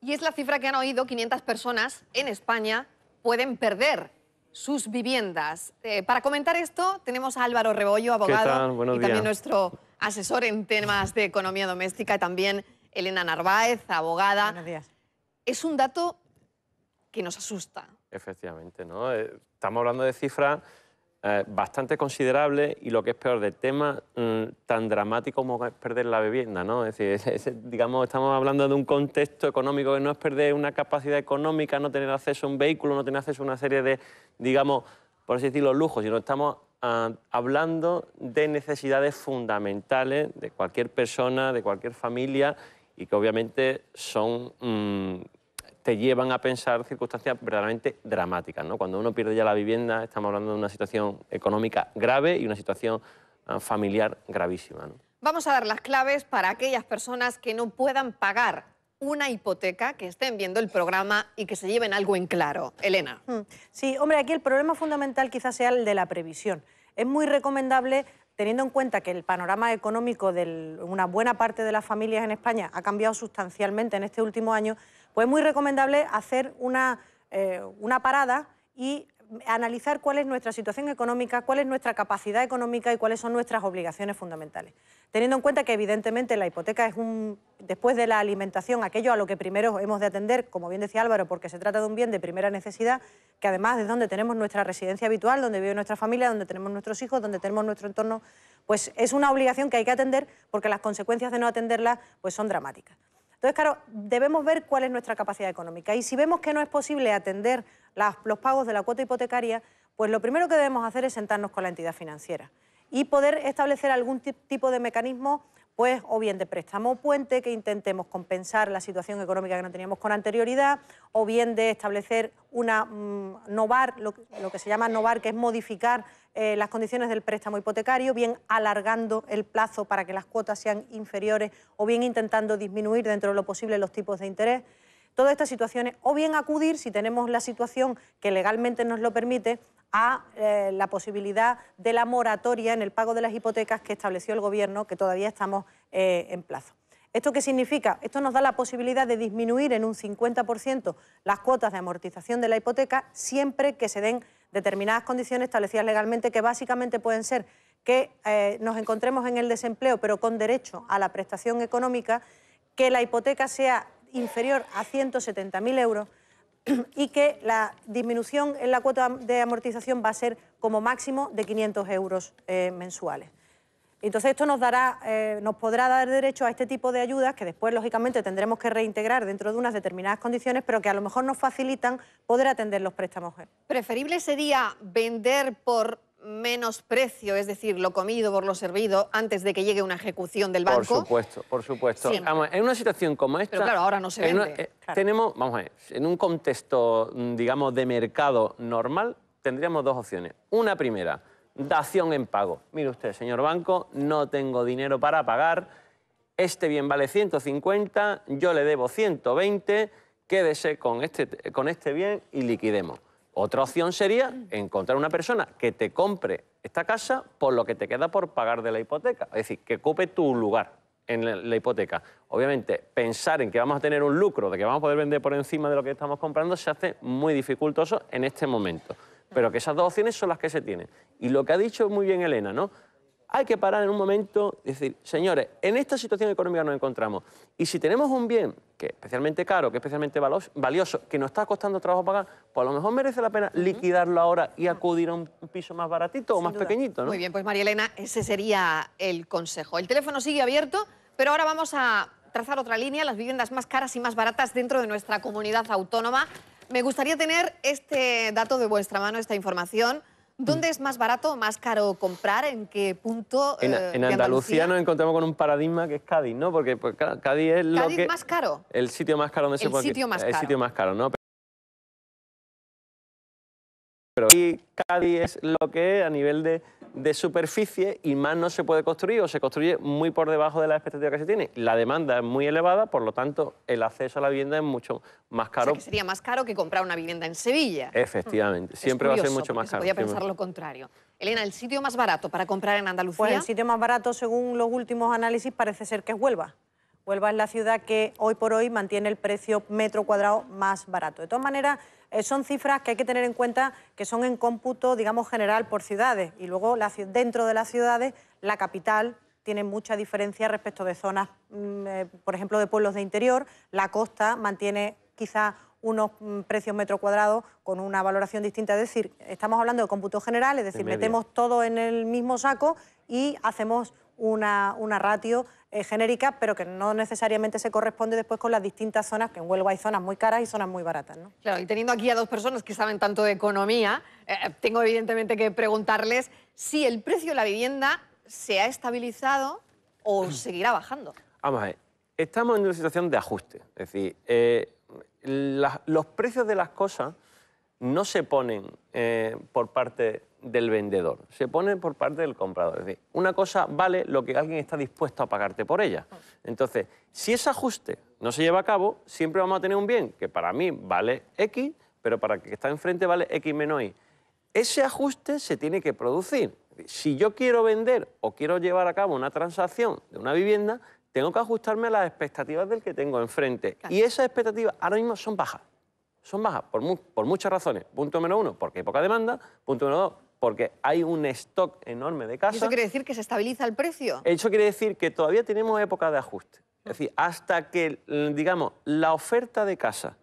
Y es la cifra que han oído: 500 personas en España pueden perder sus viviendas. Para comentar esto tenemos a Álvaro Rebollo, abogado, y también nuestro asesor en temas de economía doméstica, y también Elena Narváez, abogada. Buenos días. Es un dato que nos asusta. Efectivamente, ¿no? Estamos hablando de cifras bastante considerables y, lo que es peor, de temas tan dramáticos como es perder la vivienda, ¿no? Es decir, digamos, estamos hablando de un contexto económico que no es perder una capacidad económica, no tener acceso a un vehículo, no tener acceso a una serie de, digamos, por así decirlo, lujos, sino estamos hablando de necesidades fundamentales de cualquier persona, de cualquier familia, y que obviamente son... te llevan a pensar circunstancias verdaderamente dramáticas, ¿no? Cuando uno pierde ya la vivienda, estamos hablando de una situación económica grave y una situación familiar gravísima, ¿no? Vamos a dar las claves para aquellas personas que no puedan pagar una hipoteca, que estén viendo el programa y que se lleven algo en claro. Elena. Sí, hombre, aquí el problema fundamental quizás sea el de la previsión. Es muy recomendable, teniendo en cuenta que el panorama económico de una buena parte de las familias en España ha cambiado sustancialmente en este último año, pues es muy recomendable hacer una parada y analizar cuál es nuestra situación económica, cuál es nuestra capacidad económica y cuáles son nuestras obligaciones fundamentales. Teniendo en cuenta que, evidentemente, la hipoteca es después de la alimentación, aquello a lo que primero hemos de atender, como bien decía Álvaro, porque se trata de un bien de primera necesidad, que además es donde tenemos nuestra residencia habitual, donde vive nuestra familia, donde tenemos nuestros hijos, donde tenemos nuestro entorno, pues es una obligación que hay que atender, porque las consecuencias de no atenderla pues son dramáticas. Entonces, claro, debemos ver cuál es nuestra capacidad económica, y si vemos que no es posible atender los pagos de la cuota hipotecaria, pues lo primero que debemos hacer es sentarnos con la entidad financiera y poder establecer algún tipo de mecanismo, pues o bien de préstamo puente, que intentemos compensar la situación económica que no teníamos con anterioridad, o bien de establecer una NOVAR, lo que se llama NOVAR, que es modificar las condiciones del préstamo hipotecario, bien alargando el plazo para que las cuotas sean inferiores, o bien intentando disminuir dentro de lo posible los tipos de interés. Todas estas situaciones, o bien acudir, si tenemos la situación que legalmente nos lo permite, a la posibilidad de la moratoria en el pago de las hipotecas que estableció el Gobierno, que todavía estamos en plazo. ¿Esto qué significa? Esto nos da la posibilidad de disminuir en un 50% las cuotas de amortización de la hipoteca, siempre que se den determinadas condiciones establecidas legalmente, que básicamente pueden ser que nos encontremos en el desempleo, pero con derecho a la prestación económica, que la hipoteca sea inferior a 170.000 euros y que la disminución en la cuota de amortización va a ser como máximo de 500 euros mensuales. Entonces esto nos podrá dar derecho a este tipo de ayudas, que después lógicamente tendremos que reintegrar dentro de unas determinadas condiciones, pero que a lo mejor nos facilitan poder atender los préstamos. ¿Preferible sería vender por menos precio, es decir, lo comido por lo servido, antes de que llegue una ejecución del banco? Por supuesto, por supuesto. Vamos, en una situación como esta... Pero claro, ahora no se vende. Tenemos, vamos a ver, en un contexto, digamos, de mercado normal, tendríamos dos opciones. Una primera, dación en pago. Mire usted, señor banco, no tengo dinero para pagar, este bien vale 150, yo le debo 120, quédese con este bien y liquidemos. Otra opción sería encontrar una persona que te compre esta casa por lo que te queda por pagar de la hipoteca, es decir, que ocupe tu lugar en la hipoteca. Obviamente, pensar en que vamos a tener un lucro, de que vamos a poder vender por encima de lo que estamos comprando, se hace muy dificultoso en este momento. Pero que esas dos opciones son las que se tienen. Y lo que ha dicho muy bien Elena, ¿no? Hay que parar en un momento y decir, señores, en esta situación económica nos encontramos, y si tenemos un bien que es especialmente caro, que es especialmente valioso, que nos está costando trabajo pagar, pues a lo mejor merece la pena liquidarlo ahora y acudir a un piso más baratito o más pequeñito, ¿no? Muy bien, pues María Elena, ese sería el consejo. El teléfono sigue abierto, pero ahora vamos a trazar otra línea, las viviendas más caras y más baratas dentro de nuestra comunidad autónoma. Me gustaría tener este dato de vuestra mano, esta información. ¿Dónde es más barato o más caro comprar? ¿En qué punto en Andalucía nos encontramos con un paradigma que es Cádiz, ¿no? Porque pues, Cádiz es lo que... ¿Cádiz más caro? El sitio más caro donde se puede... El sitio más caro. El sitio más caro, ¿no? Pero aquí Cádiz es lo que es a nivel de superficie, y más no se puede construir, o se construye muy por debajo de la expectativa que se tiene. La demanda es muy elevada, por lo tanto, el acceso a la vivienda es mucho más caro. O sea, que sería más caro que comprar una vivienda en Sevilla. Efectivamente, siempre va a ser mucho más caro. Se podía pensar lo contrario. Elena, ¿el sitio más barato para comprar en Andalucía? Pues el sitio más barato, según los últimos análisis, parece ser que es Huelva. Huelva es la ciudad que hoy por hoy mantiene el precio metro cuadrado más barato. De todas maneras, son cifras que hay que tener en cuenta que son en cómputo, digamos, general por ciudades. Y luego, dentro de las ciudades, la capital tiene mucha diferencia respecto de zonas, por ejemplo, de pueblos de interior. La costa mantiene quizá unos precios metro cuadrado con una valoración distinta. Es decir, estamos hablando de cómputo general, es decir, metemos todo en el mismo saco y hacemos una ratio genérica, pero que no necesariamente se corresponde después con las distintas zonas, que en Huelva hay zonas muy caras y zonas muy baratas, ¿no? Claro, y teniendo aquí a dos personas que saben tanto de economía, tengo evidentemente que preguntarles si el precio de la vivienda se ha estabilizado o seguirá bajando. Vamos a ver, estamos en una situación de ajuste, es decir, los precios de las cosas no se ponen por parte del vendedor, se ponen por parte del comprador. Es decir, una cosa vale lo que alguien está dispuesto a pagarte por ella. Entonces, si ese ajuste no se lleva a cabo, siempre vamos a tener un bien que para mí vale X, pero para el que está enfrente vale X menos Y. Ese ajuste se tiene que producir. Si yo quiero vender o quiero llevar a cabo una transacción de una vivienda, tengo que ajustarme a las expectativas del que tengo enfrente. Claro. Y esas expectativas ahora mismo son bajas. Son bajas por muchas razones. Punto número 1, porque hay poca demanda. Punto número 2, porque hay un stock enorme de casas. ¿Y eso quiere decir que se estabiliza el precio? Eso quiere decir que todavía tenemos época de ajuste. Es decir, hasta que, digamos, la oferta de casa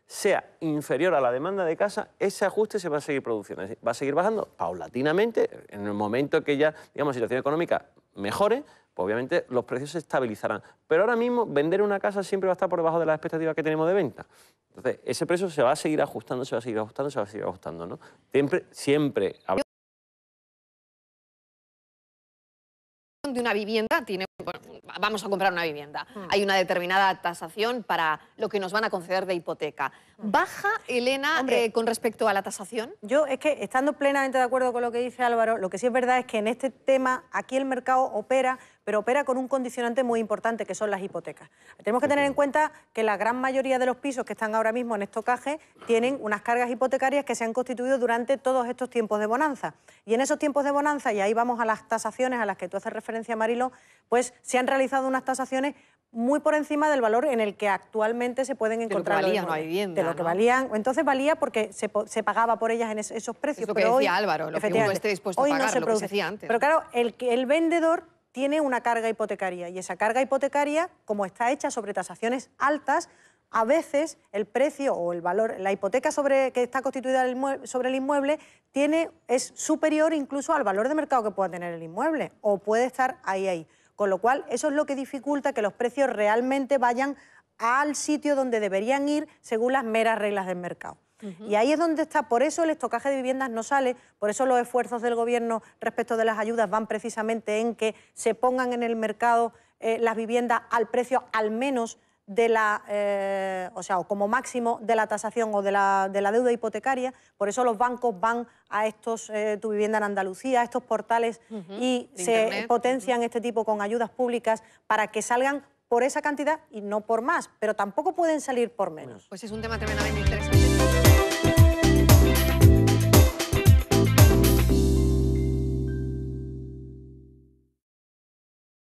sea inferior a la demanda de casa, ese ajuste se va a seguir produciendo. Es decir, va a seguir bajando paulatinamente. En el momento que ya, digamos, la situación económica mejore, pues obviamente los precios se estabilizarán. Pero ahora mismo vender una casa siempre va a estar por debajo de las expectativas que tenemos de venta. Entonces, ese precio se va a seguir ajustando, se va a seguir ajustando, se va a seguir ajustando, ¿no? Siempre de una vivienda vamos a comprar una vivienda. Hay una determinada tasación para lo que nos van a conceder de hipoteca. ¿Baja, Elena, con respecto a la tasación? Yo es que, estando plenamente de acuerdo con lo que dice Álvaro, lo que sí es verdad es que en este tema aquí el mercado opera, pero opera con un condicionante muy importante, que son las hipotecas. Tenemos que tener en cuenta que la gran mayoría de los pisos que están ahora mismo en estocaje tienen unas cargas hipotecarias que se han constituido durante todos estos tiempos de bonanza. Y en esos tiempos de bonanza, y ahí vamos a las tasaciones a las que tú haces referencia, Marilo, pues se han realizado unas tasaciones muy por encima del valor en el que actualmente se pueden encontrar. De lo que valía una vivienda, de lo que valían. Entonces valía porque se pagaba por ellas en esos precios. Es lo que pero decía hoy, Álvaro, lo que uno esté dispuesto a pagar, no se lo que se hacía antes. Pero claro, el vendedor tiene una carga hipotecaria y esa carga hipotecaria, como está hecha sobre tasaciones altas, a veces el precio o el valor, la hipoteca que está constituida sobre el inmueble es superior incluso al valor de mercado que pueda tener el inmueble, o puede estar ahí. Con lo cual, eso es lo que dificulta que los precios realmente vayan al sitio donde deberían ir según las meras reglas del mercado. Y ahí es donde está, por eso el estocaje de viviendas no sale, por eso los esfuerzos del Gobierno respecto de las ayudas van precisamente en que se pongan en el mercado las viviendas al precio al menos de o como máximo de la tasación o de la deuda hipotecaria. Por eso los bancos van a estos Tu Vivienda en Andalucía, a estos portales y se Internet. potencian este tipo con ayudas públicas para que salgan por esa cantidad y no por más, pero tampoco pueden salir por menos. Pues es un tema tremendamente interesante.